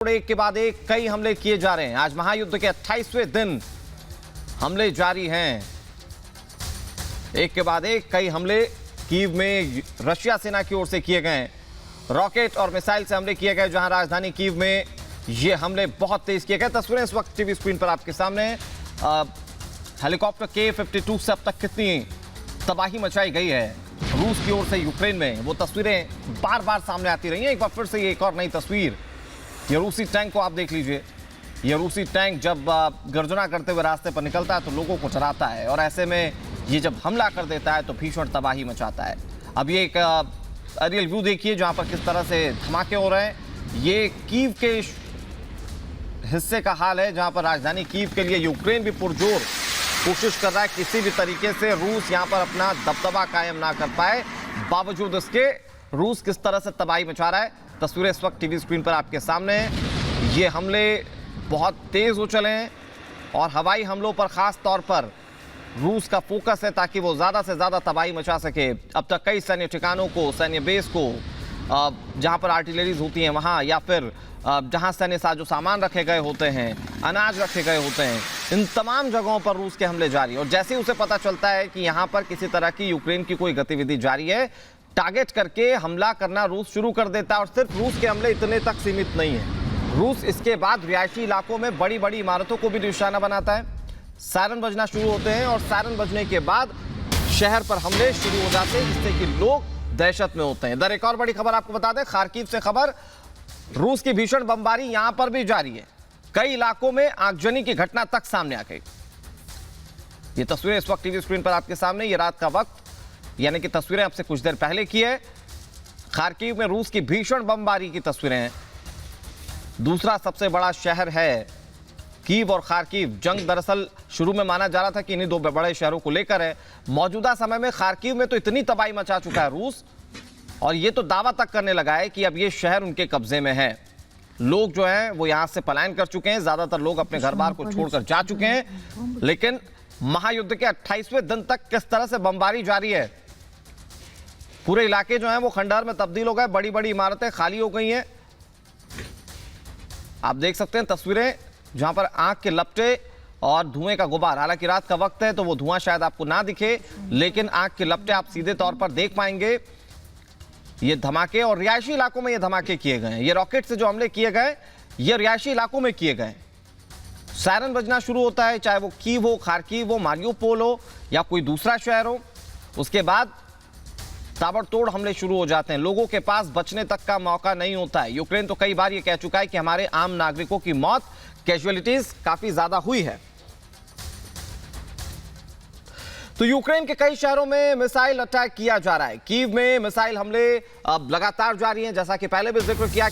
एक के बाद एक कई हमले किए जा रहे हैं। आज महायुद्ध के 28वें दिन हमले जारी हैं। एक के बाद एक कई हमले कीव में रशिया सेना की ओर से किए गए। रॉकेट और मिसाइल से हमले किए गए, जहां राजधानी कीव में ये हमले बहुत तेज किए गए। तस्वीरें इस वक्त टीवी स्क्रीन पर आपके सामने। हेलीकॉप्टर K-52 से अब तक कितनी तबाही मचाई गई है रूस की ओर से यूक्रेन में, वो तस्वीरें बार बार सामने आती रही हैं। एक बार फिर से ये एक और नई तस्वीर, ये रूसी टैंक को आप देख लीजिए। ये रूसी टैंक जब गर्जना करते हुए रास्ते पर निकलता है तो लोगों को डराता है, और ऐसे में ये जब हमला कर देता है तो भीषण तबाही मचाता है। अब ये एक एरियल व्यू देखिए जहां पर किस तरह से धमाके हो रहे हैं। ये कीव के हिस्से का हाल है जहां पर राजधानी कीव के लिए यूक्रेन भी पुरजोर कोशिश कर रहा है किसी भी तरीके से रूस यहां पर अपना दबदबा कायम ना कर पाए। बावजूद इसके रूस किस तरह से तबाही मचा रहा है, तस्वीरें इस वक्त टीवी स्क्रीन पर आपके सामने हैं। ये हमले बहुत तेज हो चले हैं और हवाई हमलों पर खास तौर पर रूस का फोकस है ताकि वो ज़्यादा से ज़्यादा तबाही मचा सके। अब तक कई सैन्य ठिकानों को, सैन्य बेस को, जहां पर आर्टिलरीज होती हैं वहां, या फिर जहां सैन्य साजो सामान रखे गए होते हैं, अनाज रखे गए होते हैं, इन तमाम जगहों पर रूस के हमले जारी हैं। और जैसे ही उसे पता चलता है कि यहां पर किसी तरह की यूक्रेन की कोई गतिविधि जारी है, टारगेट करके हमला करना रूस शुरू कर देता है। और सिर्फ रूस के हमले इतने तक सीमित नहीं है, रूस इसके बाद रिहायशी इलाकों में बड़ी बड़ी इमारतों को भी निशाना बनाता है। सायरन बजना शुरू होते हैं और सायरन बजने के बाद शहर पर हमले शुरू हो जाते हैं, जिससे कि लोग दहशत में होते हैं। इधर एक और बड़ी खबर आपको बता दें, खार्किव से खबर, रूस की भीषण बमबारी यहां पर भी जारी है। कई इलाकों में आगजनी की घटना तक सामने आ गई। ये तस्वीरें इस वक्त टीवी स्क्रीन पर आपके सामने, ये रात का वक्त, यानी कि तस्वीरें आपसे कुछ देर पहले की है। खार्किव में रूस की भीषण बमबारी की तस्वीरें हैं। दूसरा सबसे बड़ा शहर है कीव और खार्किव। जंग दरअसल शुरू में माना जा रहा था कि इन्हीं दो बड़े शहरों को लेकर है। मौजूदा समय में खार्किव में तो इतनी तबाही मचा चुका है रूस, और ये तो दावा तक करने लगा है कि अब ये शहर उनके कब्जे में है। लोग जो हैं वो यहां से पलायन कर चुके हैं, ज्यादातर लोग अपने घर बार को छोड़कर जा चुके हैं। लेकिन महायुद्ध के 28वें दिन तक किस तरह से बमबारी जारी है, पूरे इलाके जो हैं वो खंडहर में तब्दील हो गए, बड़ी बड़ी इमारतें खाली हो गई हैं। आप देख सकते हैं तस्वीरें जहां पर आग के लपटे और धुएं का गुबार, हालांकि रात का वक्त है तो वो धुआं शायद आपको ना दिखे, लेकिन आग के लपटे आप सीधे तौर पर देख पाएंगे। ये धमाके, और रिहायशी इलाकों में ये धमाके किए गए हैं। ये रॉकेट से जो हमले किए गए ये रिहायशी इलाकों में किए गए। सायरन बजना शुरू होता है, चाहे वो कीव हो, खार्किव हो, मारियुपोल हो या कोई दूसरा शहर हो। उसके बाद ताबड़तोड़ हमले शुरू हो जाते हैं। लोगों के पास बचने तक का मौका नहीं होता है। यूक्रेन तो कई बार ये कह चुका है कि हमारे आम नागरिकों की मौत, कैजुअलिटीज काफी ज्यादा हुई है। तो यूक्रेन के कई शहरों में मिसाइल अटैक किया जा रहा है। कीव में मिसाइल हमले अब लगातार जारी हैं, जैसा कि पहले भी जिक्र किया